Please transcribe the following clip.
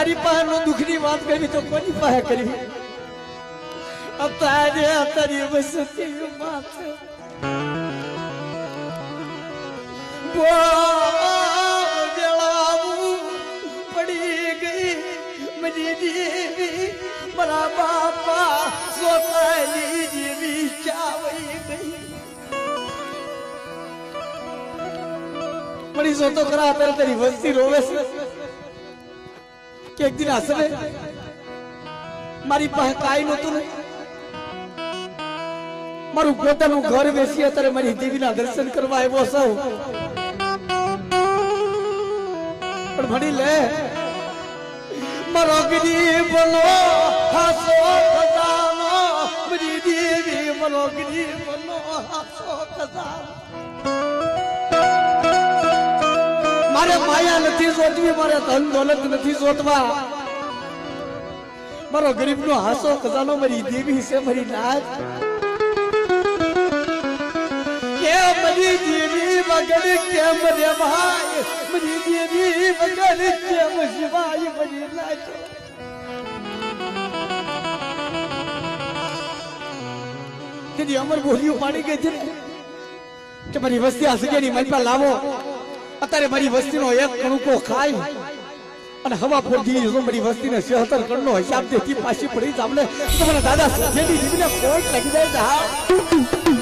તારી પાસે નો દુઃખની વાત કરી તો કોની પાસે કરી અત્યારે તારી વસતી માથે પડી ગઈ મરી દેવી મારા બાપા સોતાની જેવી ચાવી ગઈ મરી સોતો કરા અત્યારે તારી વસ્તી રોવે છે કે એક દિન હશે મારી પાસે કાંઈ નતું ને મારું પોતાનું ઘર બેસી અત્યારે મારી દેવીના દર્શન કરવા આવ્યો સૌ પણ ભણી લે મારો ગરીબનો હાસો ખજાનો મારી દેવી મારો ગરીબનો હાસો ખજાનો મારે માયા નથી જોતવી મારે ધન દોલત નથી જોતવા મારો ગરીબનો હાસો ખજાનો મારી દેવી છે મારી નાથ મરી દેવી વગર કેમ રે ભાઈ મરી દેવી વગર કેમ શિવાય મરી લાજો તેની અમર બોલીઓ પાડી ગઈ છે કે મારી વસ્તી આ સગેની મારી પાસે લાવો અત્યારે મારી વસ્તીનો એક કણુકો ખાય અને હવા ફોડી જો મારી વસ્તીને 76 કણનો હિસાબ દેતી પાછી પડી જામને તમારા દાદા સજેની જીવને કોટ લાગી જાય છે હા